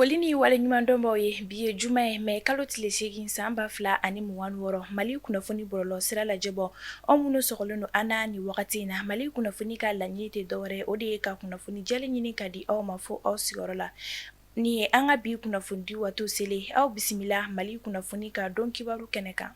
Foli ni waleɲuman dɔnbaw ye bi ye juma ye mais kalo tile 8 san 2026 Mali kunnafoni bɔlɔlɔ sira lajɛbɔ anw minnu sɔgɔlen don an na ni wagati in na Mali kunnafoni ka laɲini tɛ dɔwɛrɛ o de ye ka kunnafoni jɛlen ɲini ka di aw ma fo aw sigiyɔrɔ la. Ni ye an ka bi kunnafoni di waati selen aw bisimila Mali kunnafoni ka don kibaru kɛnɛ kan.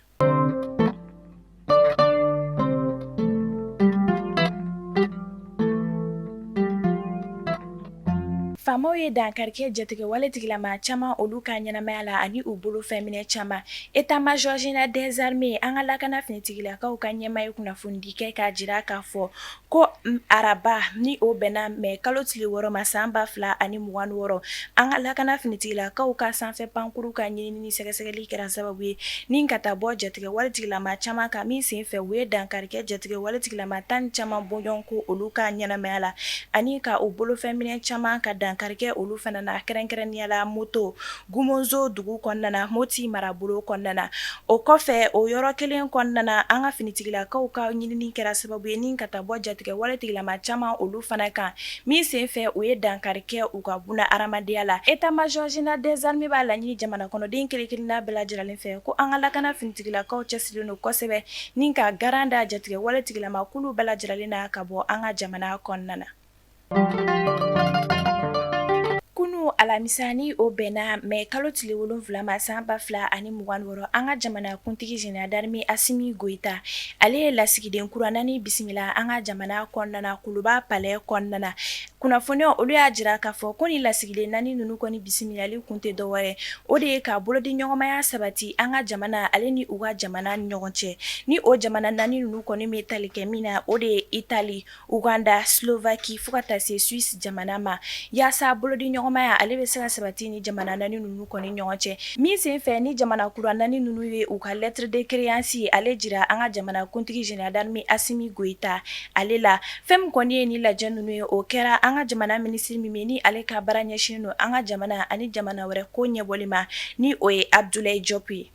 Faamaw ye dankarikɛ jatigɛ waletigilama caman olu ka ɲɛnamaya la ani u bolo fɛnminɛ caman état-major général des armées an ka lakana finitigilakaw ka ɲɛmaa ye kunnafoni di kɛ k'a jira k'a fɔ ko araba ni o bɛnna mais kalo tile 6 ma san 2026 an ka lakana finitigilakaw ka sanfɛ pankuru ka ɲinini ni sɛgɛsɛgɛli kɛra sababu ye ni ka taa bɔ jatigɛ waletigilama caman ka min senfɛ u ye dankarikɛ jatigɛ waletigilama tan caman bɔɲɔn ko olu ka ɲɛnamaya la ani ka u bolo fɛnminɛ caman ka dankarikɛ olu fana na kɛrɛnkɛrɛnnenya la moto Gumonzo dugu kɔnɔna Moti marabolo kɔnɔna o kɔfɛ o yɔrɔ kelen kɔnɔna an ka finitigilakaw ka ɲinini kɛra sababu ye ni ka taa bɔ jatigɛ waletigilama caman olu fana kan min senfɛ u ye dankarikɛ u ka buna hadamadenya la état-major général des armées b'a laɲini jamana kɔnɔden kelenkelenna bɛɛ lajɛlen fɛ ko an ka lakana finitigilakaw cɛsirilen don kosɛbɛ ni ka garan da jatigɛ waletigilama kulu bɛɛ lajɛlen na ka bɔ an ka jamana kɔnɔna na. Kunu alamisani o bɛnna mais kalo tile 7 ma san 2026 an ka jamana kuntigi général d'armée Asimi Goïta ale ye lasigiden kura 4 bisimila an ka jamana kɔnɔna Kuluba palais kɔnɔna kunnafoni olu y'a jira k'a fɔ ko ni lasigiden 4 ninnu kɔni bisimilali kun tɛ dɔwɛrɛ o de ye ka bolodi ɲɔgɔnmaya sabati an ka jamana ale ni u ka jamana ni ɲɔgɔn cɛ ni o jamana 4 ninnu kɔni bɛ tali kɛ min na o de ye Italie, Uganda, Slovaquie fo ka taa se Suisse jamana ma yaasa bolodi ɲɔgɔnmaya ale bɛ se ka sabati ni jamana 4 ninnu kɔni ɲɔgɔn cɛ min senfɛ ni jamana kura 4 ninnu ye u ka lettre de créance ye ale jira an ka jamana kuntigi général d'armée Asimi Goïta ale la fɛn min kɔni ye ni lajɛ ninnu ye o kɛra an ka jamana ministre min ni ale ka baara ɲɛsin don an ka jamana ani jamana wɛrɛ ko ɲɛbɔli ma ni o ye Abdoulaye Diop ye.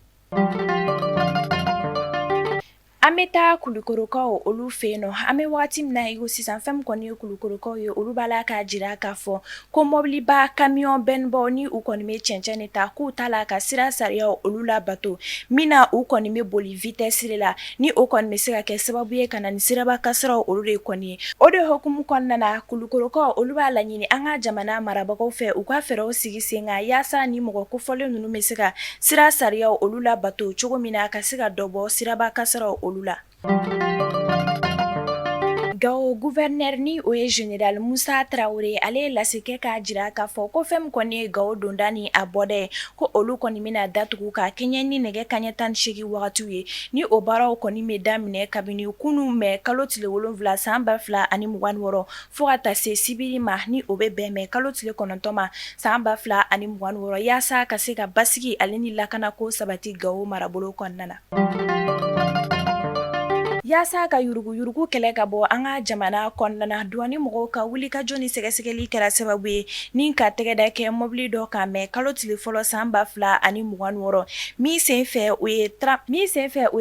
An bɛ taa Kulukorokaw olu fɛ yen nɔ an bɛ waati min na i ko sisan fɛn min kɔni ye Kulukorokaw ye olu b'a la k'a jira k'a fɔ ko mobiliba camion bɛnbaw ni u kɔni bɛ cɛncɛn de ta k'u ta la ka sira sariyaw olu labato min na u kɔni bɛ boli vitesse la ni o kɔni bɛ se ka kɛ sababu ye ka na ni siraba kasaraw olu de kɔni ye o de hukumu kɔnɔna na Kulukorokaw olu b'a laɲini an ka jamana marabagaw fɛ u ka fɛɛrɛw sigi sen kan yaasa ni mɔgɔ kofɔlen ninnu bɛ se ka sira sariyaw olu labato cogo min na ka se ka dɔ bɔ siraba kasaraw olu la. Gao gouverneur ni o ye général Musa Traoré ale ye lasigikɛ k'a jira k'a fɔ ko fɛn min kɔni ye Gao donda ni a bɔda ye ko olu kɔni bɛna datugu ka kɛɲɛ ni nɛgɛ kanɲɛ 18 wagatiw ye ni o baaraw kɔni bɛ daminɛ kabini kunun mais kalo tile 7 san 2026 fo ka taa se sibiri ma ni o bɛ bɛn mais kalo tile 9 ma san 2026 yaasa ka se ka basigi ale ni lakanako sabati Gao marabolo kɔnɔna na. Yaasa ka yuruguyurugu kɛlɛ ka bɔ an ka jamana kɔnɔna na douane mɔgɔw ka wulikajɔ ni sɛgɛsɛgɛli kɛra sababu ye ni ka tɛgɛda kɛ mobili dɔ kan mais kalo tile fɔlɔ san 2026 min senfɛ o ye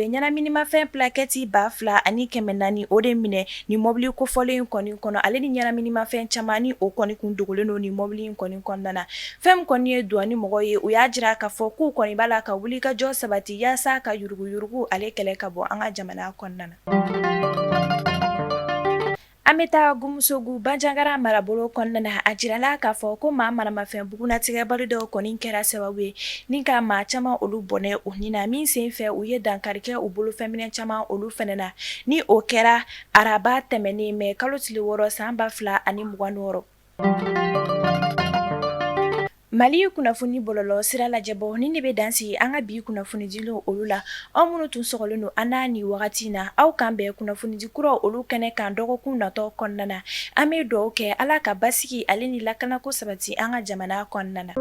ɲɛnaminimafɛn plaquette 2400 o de minɛ ni mobili kofɔlen in kɔni kɔnɔ ale ni ɲɛnaminimafɛn caman ni o kɔni kun dogolen don ni mobili in kɔni kɔnɔna na fɛn min kɔni ye douane mɔgɔw ye u y'a jira k'a fɔ k'u kɔni b'a la ka wulikajɔ sabati yaasa ka yuruguyurugu ale kɛlɛ ka bɔ an ka jamana kɔnɔna na. An bɛ taa Gumusogu Banjagara marabolo kɔnɔna na a jirala k'a fɔ ko maa maramafɛn bugunatigɛbali dɔw kɔni kɛra sababu ye ni ka maa caman olu bɔnɛ u ni na min senfɛ u ye dankarikɛ u bolo fɛnminɛ caman olu fɛnɛ na ni o kɛra araba tɛmɛnen mais kalo tile 6 san 2026. Mali kunnafoni bɔlɔlɔ sira lajɛbɔ ni ne bɛ dansi an ka bi kunnafoni dilen olu la aw minnu tun sɔgɔlen don an n'a ni wagati na aw kan bɛn kunnafoni di kuraw olu kɛnɛ kan dɔgɔkun natɔ kɔnɔna na an bɛ dugawu kɛ Ala ka basigi ale ni lakanako sabati an ka jamana kɔnɔna na.